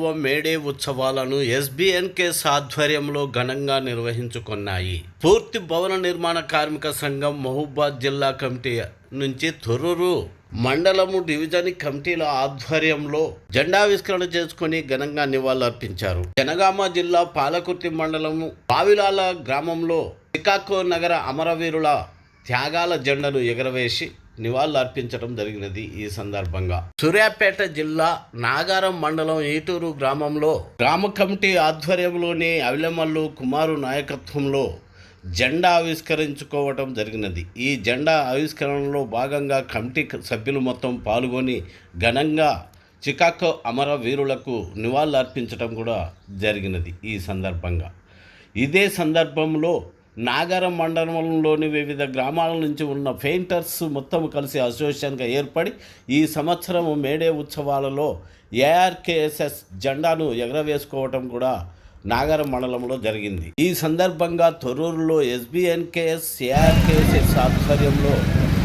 వ మేడే ఉత్సవాలను ఎస్బీఎన్కేఎస్ ఆధ్వర్యంలో ఘనంగా నిర్వహించుకున్నాయి. పూర్తి భవన నిర్మాణ కార్మిక సంఘం మహబూబాద్ జిల్లా కమిటీ నుంచి తొర్రూరు మండలము డివిజన్ కమిటీల ఆధ్వర్యంలో జెండావిష్కరణ చేసుకుని ఘనంగా నివాళులర్పించారు. జనగామ జిల్లా పాలకుర్తి మండలము పావిలాల గ్రామంలో శ్రీకాకుళ నగర అమరవీరుల త్యాగాల జెండాను ఎగరవేసి నివాళులు అర్పించడం జరిగినది. ఈ సందర్భంగా సూర్యాపేట జిల్లా నాగారం మండలం ఈటూరు గ్రామంలో గ్రామ కమిటీ ఆధ్వర్యంలోని అవిలమల్లు కుమారు నాయకత్వంలో జెండా ఆవిష్కరించుకోవటం జరిగినది. ఈ జెండా ఆవిష్కరణలో భాగంగా కమిటీ సభ్యులు మొత్తం పాల్గొని ఘనంగా చికాగో అమరవీరులకు నివాళులు అర్పించడం కూడా జరిగినది. ఈ సందర్భంగా ఇదే సందర్భంలో నాగారం మండలంలోని వివిధ గ్రామాల నుంచి ఉన్న పెయింటర్స్ మొత్తం కలిసి అసోసియేషన్గా ఏర్పడి ఈ సంవత్సరం మేడే ఉత్సవాలలో ఏఆర్కేఎస్ఎస్ జెండాను ఎగరవేసుకోవటం కూడా నాగారం మండలంలో జరిగింది. ఈ సందర్భంగా తొర్రూరులో ఎస్బీఎన్కేఎస్ ఏఆర్కేఎస్ఎస్ ఆధ్వర్యంలో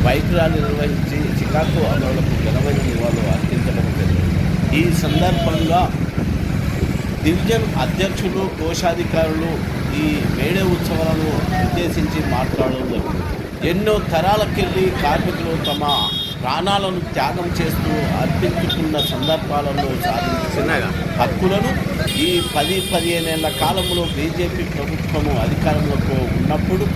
బైక్ ర్యాలీ నిర్వహించి చికాగో అమరులకు ఘనమైన నివాళులు అర్పించడం జరిగింది. ఈ సందర్భంగా డివిజన్ అధ్యక్షులు కోశాధికారులు ఈ మేడే ఉత్సవాలను ఉద్దేశించి మాట్లాడడం జరిగింది. ఎన్నో తరాలకెళ్ళి కార్మికులు తమ ప్రాణాలను త్యాగం చేస్తూ అర్పించుకున్న సందర్భాలలో సాధించిన హక్కులను ఈ 10-15 ఏళ్ల కాలంలో బీజేపీ ప్రభుత్వము అధికారంలోకి ఉన్నప్పుడు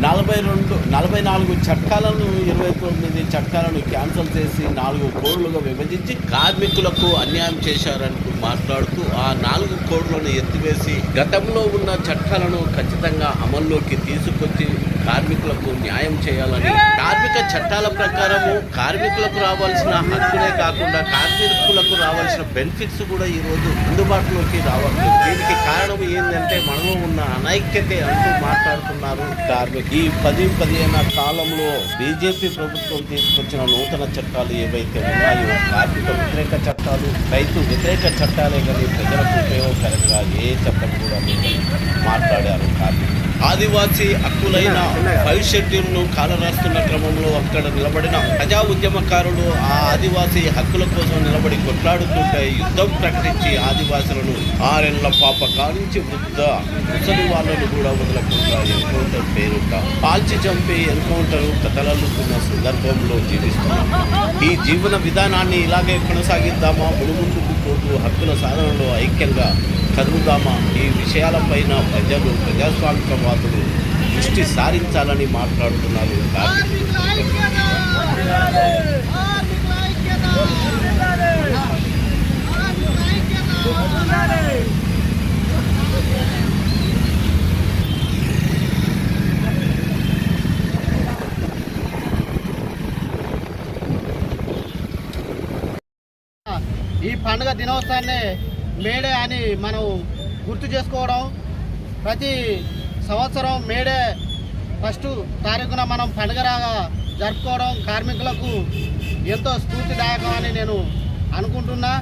44 చట్టాలను 29 చట్టాలను క్యాన్సిల్ చేసి 4 కోడ్లుగా విభజించి కార్మికులకు అన్యాయం చేశారని మాట్లాడుతూ ఆ 4 కోడ్లను ఎత్తివేసి గతంలో ఉన్న చట్టాలను ఖచ్చితంగా అమల్లోకి తీసుకొచ్చి కార్మికులకు న్యాయం చేయాలని, కార్మిక చట్టాల ప్రకారము కార్మికులకు రావాల్సిన హక్కులే కాకుండా కార్మికులకు రావాల్సిన బెనిఫిట్స్ కూడా ఈరోజు అందుబాటులోకి రావట్లేదు. దీనికి కారణం ఏంటంటే మనలో ఉన్న అనైక్యతే అంటూ మాట్లాడుతున్నారు కార్మికులు. ఈ 10-15 కాలంలో బీజేపీ ప్రభుత్వం తీసుకొచ్చిన నూతన చట్టాలు ఏవైతే ఉన్నాయో కార్మిక వ్యతిరేక చట్టాలు, రైతు వ్యతిరేక చట్టాలే కానీ ప్రజలకు ఉపయోగకరంగా ఏ చట్టం కూడా మాట్లాడారు. కార్మికులు ఆదివాసీ హక్కులైన 5 షెడ్యూల్ను కాలరాస్తున్న క్రమంలో అక్కడ నిలబడిన ప్రజా ఉద్యమకారులు ఆ ఆదివాసీ హక్కుల కోసం నిలబడి కొట్లాడుతుంటే యుద్ధం ప్రకటించి ఆదివాసులను 6 ఏళ్ల పాప కానించి వృద్ధ ముసలి వాళ్ళను కూడా వదలకుండా ఎన్కౌంటర్ పేరుట పాల్చి చంపి ఎన్కౌంటర్ కథలల్లుతున్న సందర్భంలో జీవిస్తున్నాం. ఈ జీవన విధానాన్ని ఇలాగే కొనసాగిద్దామా, ముందుకు పోతూ హక్కుల సాధనలో ఐక్యంగా కదులుదామా? ఈ విషయాలపైన ప్రజలు, ప్రజాస్వామికవాదులు దృష్టి సారించాలని మాట్లాడుతున్నారు. ఈ పండుగ దినోత్సవాన్ని మేడే అని మనం గుర్తు చేసుకోవడం, ప్రతి సంవత్సరం మేడే 1వ తారీఖున మనం పండుగలాగా జరుపుకోవడం కార్మికులకు ఎంతో స్ఫూర్తిదాయకం అని నేను అనుకుంటున్నా.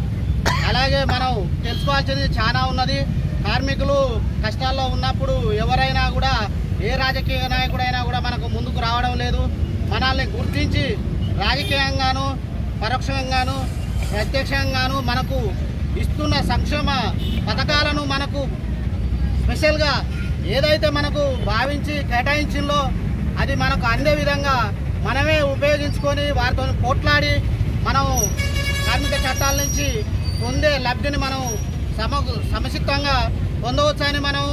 అలాగే మనం తెలుసుకోవాల్సింది చాలా ఉన్నది. కార్మికులు కష్టాల్లో ఉన్నప్పుడు ఎవరైనా కూడా, ఏ రాజకీయ నాయకుడైనా కూడా మనకు ముందుకు రావడం లేదు. మనల్ని గుర్తించి రాజకీయంగాను, పరోక్షంగాను, ప్రత్యక్షంగాను మనకు ఇస్తున్న సంక్షేమ పథకాలను మనకు స్పెషల్గా ఏదైతే మనకు భావించి కేటాయించిందో అది మనకు అందే విధంగా మనమే ఉపయోగించుకొని వారితో పోట్లాడి మనం కార్మిక చట్టాల నుంచి పొందే లబ్ధిని మనం సమచిత్తంగా పొందవచ్చని మనం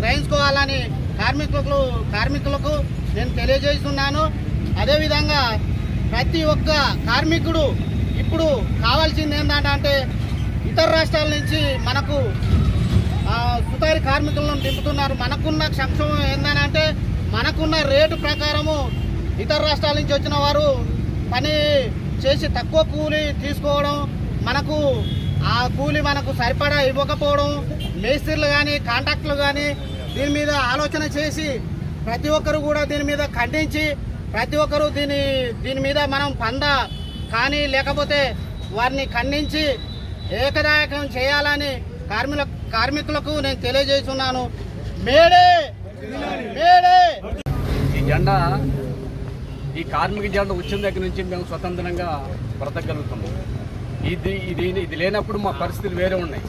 గ్రహించుకోవాలని కార్మికులకు నేను తెలియజేస్తున్నాను. అదేవిధంగా ప్రతి ఒక్క కార్మికుడు ఇప్పుడు కావాల్సింది ఏంటంటే ఇతర రాష్ట్రాల నుంచి మనకు సుతారి కార్మికులను దింపుతున్నారు. మనకున్న సంక్షేమం ఏంటంటే మనకున్న రేటు ప్రకారము ఇతర రాష్ట్రాల నుంచి వచ్చిన వారు పని చేసి తక్కువ కూలి తీసుకోవడం, మనకు ఆ కూలి మనకు సరిపడా ఇవ్వకపోవడం, మేస్త్రీలు కానీ కాంట్రాక్టులు కానీ దీని మీద ఆలోచన చేసి ప్రతి ఒక్కరు కూడా దీని మీద ఖండించి ప్రతి ఒక్కరు దీని మీద మనం కానీ లేకపోతే వారిని ఖండించి ఏకదాయకం చేయాలని కార్మికులకు నేను తెలియజేస్తున్నాను. May Day May Day. ఈ జెండా, ఈ కార్మిక జెండా వచ్చిన దగ్గర నుంచి మేము స్వతంత్రంగా బ్రతకగలుగుతాము. ఇది లేనప్పుడు మా పరిస్థితులు వేరే ఉన్నాయి.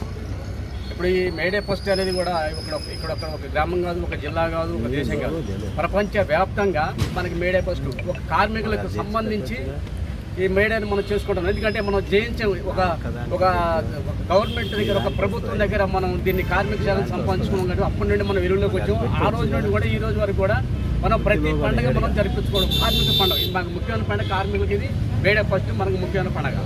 ఇప్పుడు ఈ మేడే ఫస్ట్ అనేది కూడా ఇక్కడ ఒక గ్రామం కాదు, ఒక జిల్లా కాదు, ఒక దేశం కాదు, ప్రపంచ వ్యాప్తంగా మనకి మేడే ఫస్ట్. ఒక కార్మికులకు సంబంధించి ఈ మేడేని మనం చేసుకుంటాం. ఎందుకంటే మనం జయించే ఒక గవర్నమెంట్ దగ్గర, ఒక ప్రభుత్వం దగ్గర మనం దీన్ని కార్మిక శాలను సంపాదించుకున్నాం కాబట్టి అప్పటి నుండి మనం వెలుగులోకి వచ్చాం. ఆ రోజు నుండి కూడా ఈ రోజు వరకు కూడా మనం ప్రతి పండుగ మనం జరిపించుకోవడం కార్మిక పండుగ. ఇది మనకు ముఖ్యమైన పండుగ. కార్మికులకి ఇది మేడే ఫస్ట్ మనకు ముఖ్యమైన పండుగ.